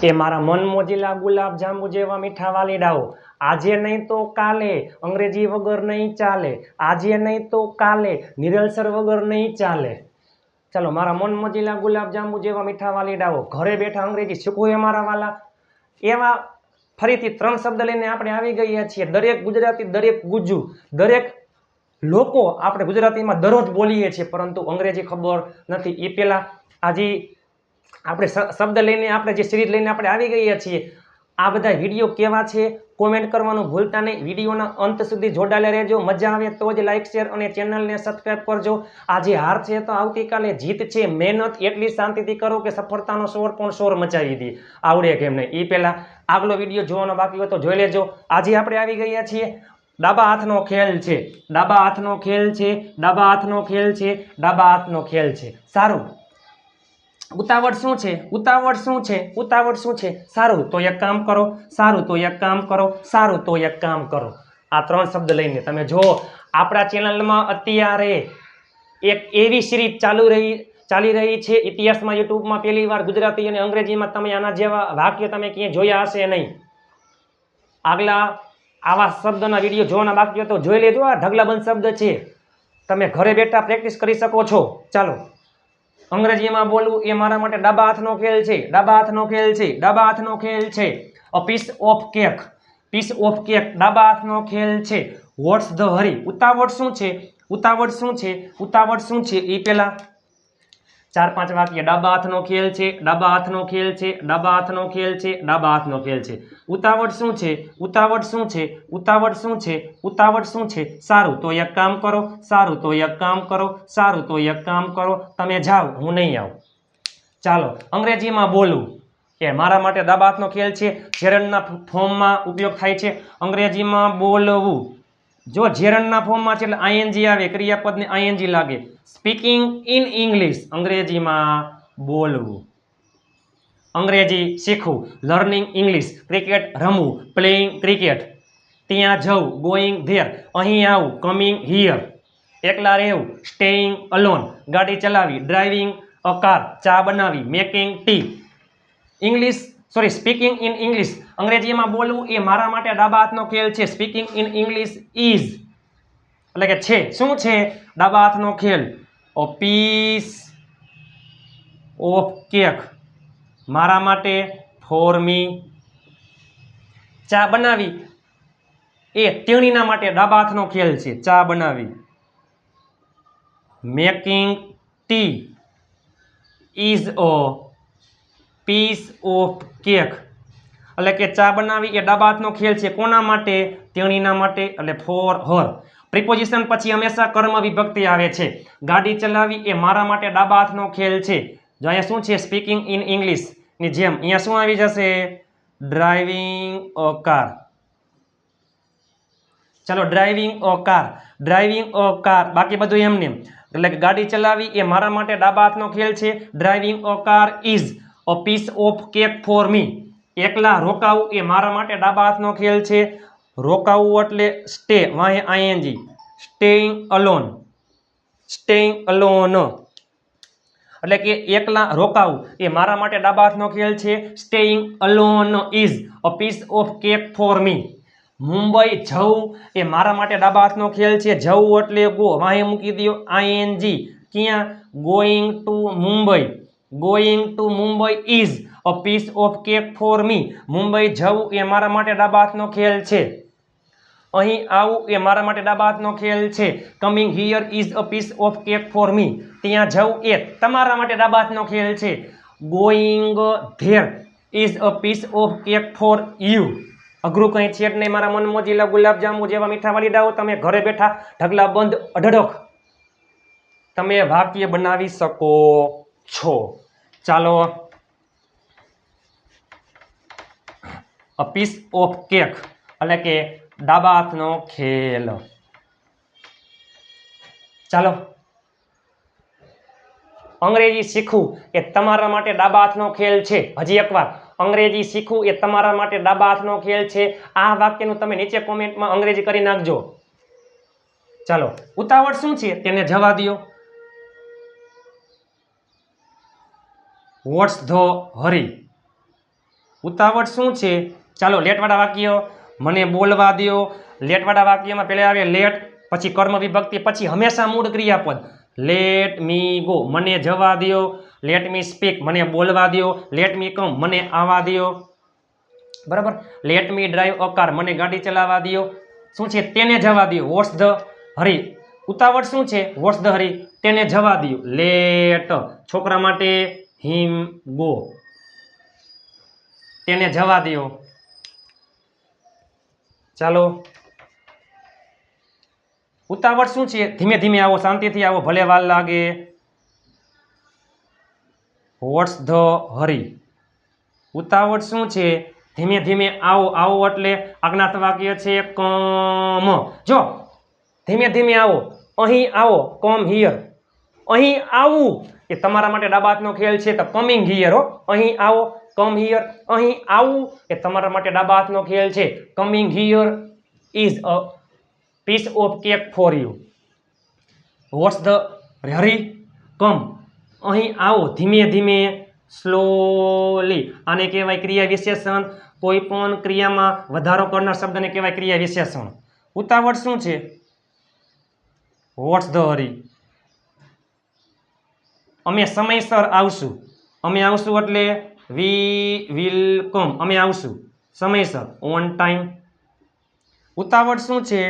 એ મારા મન મોજીલા ગુલાબ જાંબુ જેવા મીઠા વાલીડાઓ, આજે નહીં તો કાલે અંગ્રેજી વગર નહીં ચાલે, આજે નહીં તો કાલે નિરલસર વગર નહીં ચાલે। ચાલો મારા મન મોજીલા ગુલાબ જાંબુ જેવા મીઠા વાલીડાઓ, ઘરે બેઠા અંગ્રેજી શીખવું એ મારા વાલા। એવા ફરીથી 3 શબ્દ લઈને આપણે આવી ગયા છીએ। દરેક ગુજરાતી, દરેક ગુજ્જુ, દરેક લોકો આપણે ગુજરાતીમાં દરરોજ બોલીએ છીએ, પરંતુ અંગ્રેજી ખબર નથી। એ પહેલા આજે આપણે શબ્દ લઈને આપણે જે સિરીઝ લઈને આપણે આવી ગયા છીએ, આ બધા વિડીયો કેવા છે કોમેન્ટ કરવાનું ભૂલતા નહીં। વિડીયોના અંત સુધી જોડાયેલા રહેજો, મજા આવે તો જ લાઈક શેર અને ચેનલને સબસ્ક્રાઈબ કરજો। આજે હાર છે તો આવતીકાલે જીત છે, મહેનત એટલી શાંતિથી કરો કે સફળતાનો શોર પણ શોર મચાવી દે, આવડે કેમ નહીં। એ પહેલા આગલો વિડીયો જોવાનો બાકી હોય તો જોઈ લેજો। આજે આપણે આવી ગયા છીએ ડાબા હાથનો ખેલ છે, ડાબા હાથનો ખેલ છે, ડાબા હાથનો ખેલ છે, ડાબા હાથનો ખેલ છે। સારું, ઉતાવળ શું છે, ઉતાવળ શું છે, ઉતાવળ શું છે? સારું તો એક કામ કરો, સારું તો એક કામ કરો, સારું તો એક કામ કરો। આ 3 શબ્દ લઈને તમે જો આપણા ચેનલમાં અત્યારે એક એવી સિરીઝ ચાલી રહી છે ઇતિહાસમાં, યુટ્યુબમાં પહેલી વાર ગુજરાતી અને અંગ્રેજીમાં તમે આના જેવા વાક્ય તમે ક્યાંય જોયા હશે નહીં। આગલા આવા શબ્દના વિડીયો જોવાના બાકી હોય તો જોઈ લેજો। આ ઢગલાબંધ શબ્દ છે, તમે ઘરે બેઠા પ્રેક્ટિસ કરી શકો છો। ચાલો અંગ્રેજીમાં બોલવું એ મારા માટે ડાબા હાથનો ખેલ છે, ડાબા હાથનો ખેલ છે, ડાબા હાથનો ખેલ છે। A piece of cake, piece of cake ડાબા હાથનો ખેલ છે। વોટ્સ ધ હરી, ઉતાવળ શું છે, ઉતાવળ શું છે, ઉતાવળ શું છે? એ પહેલા 4-5 વાક્ય। ડાબા હાથનો ખેલ છે, ડાબા હાથનો ખેલ છે, ડાબા હાથનો ખેલ છે, ડાબા હાથનો ખેલ છે। ઉતાવળ શું છે, ઉતાવળ શું છે, ઉતાવળ શું છે, ઉતાવળ શું છે? સારું તો એક કામ કરો, સારું તો એક કામ કરો, સારું તો એક કામ કરો, તમે જાઓ હું નહીં આવું। ચાલો અંગ્રેજીમાં બોલવું એ મારા માટે ડાબા હાથનો ખેલ છે, જેરણના ફોર્મમાં ઉપયોગ થાય છે। અંગ્રેજીમાં બોલવું જો જેરણના ફોર્મમાં છે એટલે આઈએનજી આવે, ક્રિયાપદને આઈએનજી લાગે। સ્પીકિંગ ઇન ઇંગ્લિશ, અંગ્રેજીમાં બોલવું, અંગ્રેજી શીખવું। લર્નિંગ ઇંગ્લિશ, ક્રિકેટ રમવું, પ્લેઇંગ ક્રિકેટ। ત્યાં જવું, ગોઈંગ ધેર, અહીં આવું, કમિંગ હિયર। એકલા રહેવું, સ્ટેઇંગ અલોન। ગાડી ચલાવી, ડ્રાઇવિંગ અ કાર। ચા બનાવી, making T. English speaking in English, અંગ્રેજીમાં બોલવું એ મારા માટે ડાબા હાથનો ખેલ છે। સ્પીકિંગ ઇન ઇંગ્લિશ ઇઝ એટલે કે છે, શું છે? ડાબા હાથનો ખેલ। અ પીસ ઓફ કેક મારા માટે, ફોર મી। ચા બનાવી એ તેણીના માટે ડાબા હાથનો ખેલ છે, ચા બનાવી। Making tea is a piece of cake એટલે કે ચા બનાવી એ ડાબા હાથનો ખેલ છે, કોના માટે? તેણીના માટે, એટલે ફોર હર। પ્રિપોઝિશન પછી હંમેશા કર્મ વિભક્તિ આવે છે। ગાડી ચલાવી એ મારા માટે ડાબા હાથનો ખેલ છે, જો અહીંયા શું છે? સ્પીકિંગ ઇન ઇંગ્લિશ ની જેમ અહીંયા શું આવી જશે? Driving a car. ચલો driving a car, driving a car, બાકી બધું એમને એટલે કે ગાડી ચલાવી એ મારા માટે ડાબા હાથનો ખેલ છે। Driving a car is a piece of cake for me. એકલા રોકાવું એ મારા માટે ડાબા હાથનો ખેલ છે। રોકાવું એટલે સ્ટે, વાહે ING, staying alone, staying alone એટલે કે એકલા રોકાવું એ મારા માટે ડાબા હાથનો ખેલ છે। Staying alone is a piece of cake for me. Mumbai જવું એ મારા માટે ડાબા હાથનો ખેલ છે। જવું એટલે ગો, વાહે મૂકી દો આઈએનજી, ક્યાં? Going to Mumbai, going to Mumbai is a piece of cake for me. Mumbai જવું એ મારા માટે ડાબા હાથનો ખેલ છે। અહીં આવું એ મારા માટે ડાબા હાથનો ખેલ છે। Coming here is a piece of cake for me. ત્યાં જવું એ તમારા માટે ડાબા હાથનો ખેલ છે। Going there is a piece of cake for you. અઘરું કંઈ છે જ નહીં મારા મન મોજીલા ગુલાબ જાંબુ જેવા મીઠા વાલીડાઓ, તમે ઘરે બેઠા ઢગલા બંધ અઢળક તમે વાક્ય બનાવી શકો છો। ચાલો અ પીસ ઓફ કેક એટલે કે ડાબા હાથનો ખેલ। ચાલો અંગ્રેજી શીખવું એ તમારા માટે ડાબા હાથનો ખેલ છે। હજી એકવાર, અંગ્રેજી શીખવું એ તમારા માટે ડાબા હાથનો ખેલ છે। આ વાક્યનું તમે નીચે કોમેન્ટમાં અંગ્રેજી કરી નાખજો। ચાલો ઉતાવળ શું છે તેને જવા દો। વોટ્સ ધ હરી, ઉતાવળ શું છે? ચાલો લેટવાળા વાક્ય મને બોલવા દો. લેટવાળા વાક્યમાં પહેલા આવે લેટ, પછી કર્મ વિભક્તિ, પછી હંમેશા મૂળ ક્રિયાપદ. લેટ મી ગો, મને જવા દો. લેટ મી સ્પીક, મને બોલવા દો. લેટ મી કમ, મને આવવા દો. બરાબર. Let me drive a car, મને ગાડી ચલાવવા દો. શું છે? તેને જવા દો. Watts the hurry? ઉતાવળ શું છે? વોટ્સ ધ હરી? તેને જવા દો. લેટ છોકરા માટે હિમ ગો, તેને જવા દો. ચાલો, ઉતાવળ શું છે? ધીમે ધીમે આવો, શાંતિથી આવો, ભલે વાર લાગે. Watts the hurry? ઉતાવળ શું છે? ધીમે ધીમે આવો. આવો એટલે આજ્ઞાત વાક્ય છે કમ. જો ધીમે ધીમે આવો, અહીં આવો, કમ હિયર. અહીં આવવું એ તમારા માટે ડાબા હાથનો ખેલ છે, તો કમિંગ હિયર. હો, અહીં આવો, કમ હિયર. અહીં આવવું એ તમારા માટે ડાબા હાથનો ખેલ છે. Coming here is a piece of cake for you. What's the hurry? Come. અહીં આવો, ધીમે ધીમે, સ્લોલી. આને કહેવાય ક્રિયા વિશેષણ. કોઈ પણ ક્રિયામાં વધારો કરનાર શબ્દને કહેવાય ક્રિયા વિશેષણ. ઉતાવળ શું છે? વોટ્સ ધ હરી? અમે સમયસર આવશું. અમે આવશું એટલે વી વિલ કમ. અમે આવશું સમયસર, ઓન ટાઈમ. ઉતાવળ શું છે?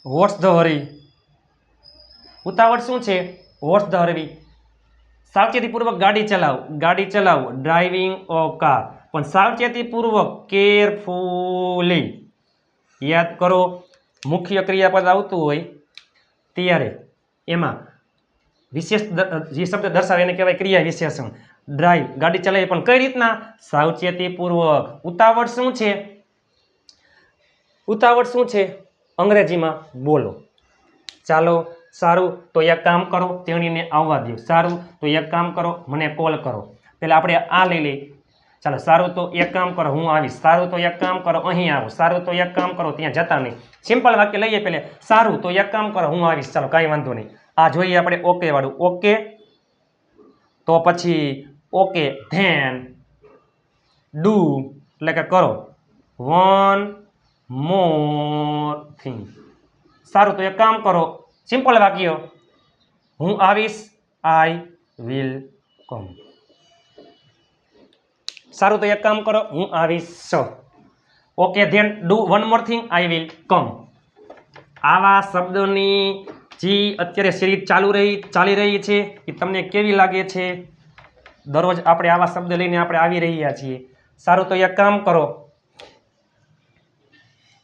What's the hurry? ઉતાવળ શું છે? વોટ્સ ધ હરી? સાવચેતીપૂર્વક ગાડી ચલાવો. ગાડી ચલાવો, ડ્રાઇવિંગ અ કાર. પણ સાવચેતીપૂર્વક, કેરફુલી. યાદ કરો, મુખ્ય ક્રિયાપદ આવતું હોય ત્યારે એમાં વિશેષ જે શબ્દ દર્શાવે એને કહેવાય ક્રિયા વિશેષણ. ડ્રાઈવ, ગાડી ચલાવી, પણ કઈ રીતના? સાવચેતીપૂર્વક. ઉતાવળ શું છે? ઉતાવળ શું છે? અંગ્રેજીમાં બોલો. ચાલો, સારું તો એક કામ કરો, તેણીને આવવા દો. સારું તો એક કામ કરો, મને કોલ કરો. પેલા આપણે આ લઈ લઈએ. ચાલો, સારું તો એક કામ કરો, હું આવીશ. સારું તો એક કામ કરો, અહીં આવો. સારું તો એક કામ કરો, ત્યાં જતા નહીં. સિમ્પલ વાક્ય લઈએ પહેલે. સારું તો એક કામ કરો, હું આવીશ. ચાલો, કાંઈ વાંધો નહીં. આ જોઈએ આપણે ઓકે વાળું. ઓકે તો પછી ઓકે ધેન ડુ એટલે કે કરો. One more thing. સારું તો એક કામ કરો, સિમ્પલ વાક્ય, હું આવીશ, આઈ વિલ કમ. સારું તો એક કામ કરો, હું આવીશ. Okay then do one more thing, I will come. આવા શબ્દોની જે અત્યારે સિરીઝ ચાલી રહી છે એ તમને કેવી લાગે છે? દરરોજ આપણે આવા શબ્દ લઈને આપણે આવી રહ્યા છીએ. સારું તો એક કામ કરો,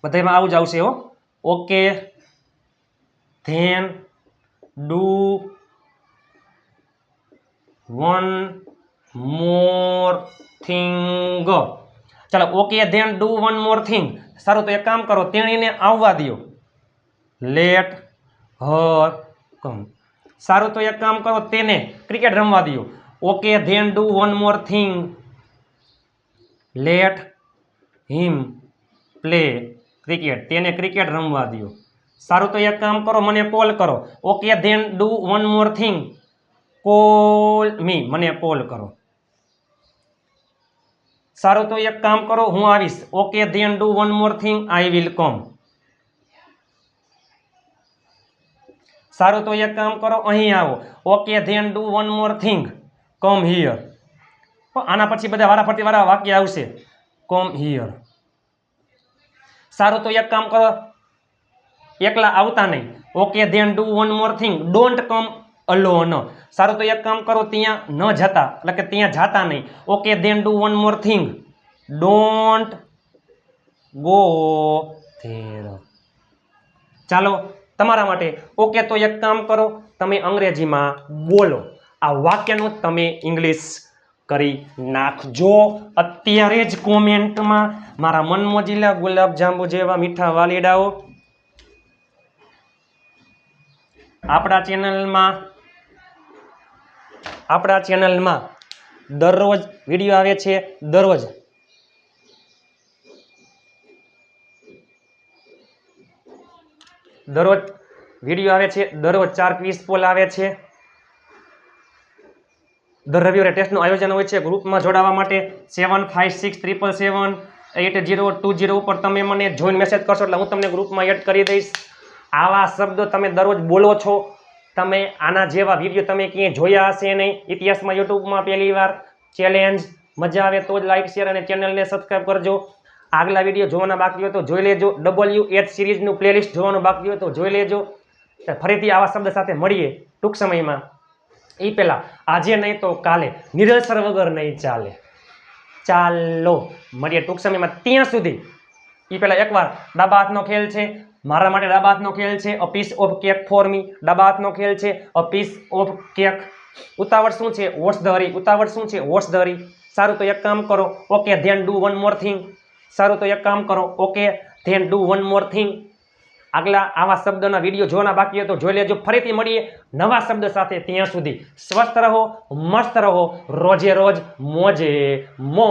બધામાં આવું જ આવશે. હો, okay then do one more thing. ચાલો, okay then do one more thing. સારું તો એક કામ કરો, તેણીને આવવા દો. Let her come. સારું તો એક કામ કરો, તેને ક્રિકેટ રમવા દો. Okay then do one more thing. Let him play cricket. તેને ક્રિકેટ રમવા દો. સારું તો એક કામ કરો, મને કોલ કરો. Okay then do one more thing. Call મી. મને કોલ કરો. સારું તો એક કામ કરો, હું આવીશ. Okay then do one more thing, I will come. સારું તો એક કામ કરો, અહીં આવો. Okay then do one more thing, come here. આના પછી બધા વારાફરતી વાળા વાક્ય આવશે. Come here. સારું તો એક કામ કરો, એકલા આવતા નહીં. Okay then do one more thing, don't come alone. સારું તો એક કામ કરો, ત્યાં ન જતા એટલે કે ત્યાં જાતા નહીં. Okay then do one more thing, don't go there. ચાલો, તમારા માટે ઓકે તો એક કામ કરો, તમે અંગ્રેજીમાં બોલો. આ વાક્યનું તમે ઇંગ્લિશ કરી નાખજો. અત્યારે જ કોમેન્ટમાં મારા મનમોજીલા ગુલાબજાંબુ જેવા મીઠા વાલીડાઓ. આપણા ચેનલમાં દરરોજ વિડીયો આવે છે. દરરોજ વિડીયો આવે છે. દરરોજ 4 ક્વિઝ પોલ આવે છે. દર રવિવારે ટેસ્ટનું આયોજન હોય છે. ગ્રુપમાં જોડાવા માટે 7567778020 ઉપર તમે મને જોઈન મેસેજ કરશો એટલે હું તમને ગ્રુપમાં એડ કરી દઈશ. આવા શબ્દો તમે દરરોજ બોલો છો. તમે આના જેવા વિડીયો તમે ક્યાંય જોયા હશે નહીં ઇતિહાસમાં. યુટ્યુબમાં પહેલી વાર ચેલેન્જ. મજા આવે તો જ લાઈક શેર અને ચેનલને સબસ્ક્રાઈબ કરજો. આગલા વિડીયો જોવાના બાકી હોય તો જોઈ લેજો. WH સિરીઝનું પ્લેલિસ્ટ જોવાનું બાકી હોય તો જોઈ લેજો. ફરીથી આવા શબ્દ સાથે મળીએ ટૂંક સમયમાં. એ પહેલાં આજે નહીં તો કાલે નિરસર વગર નહીં ચાલે. ચાલો મળીએ ટૂંક સમયમાં. ત્યાં સુધી એ પહેલાં એકવાર ડાબા હાથનો ખેલ છે. મારા માટે ડાબા હાથનો ખેલ છે. A piece of cake for me. ડાબા હાથનો ખેલ છે. A piece of cake. ઉતાવળ શું છે? What's the hurry. ઉતાવળ શું છે? What's the hurry. સારું તો એક કામ કરો. Okay then do one more thing. સારું તો એક કામ કરો. Okay then do one more thing. આગલા આવા શબ્દના વિડીયો જોવાના બાકી હોય તો જોઈ લેજો. ફરીથી મળીએ નવા શબ્દ સાથે. ત્યાં સુધી સ્વસ્થ રહો, મસ્ત રહો, રોજે રોજ મોજે મોજ.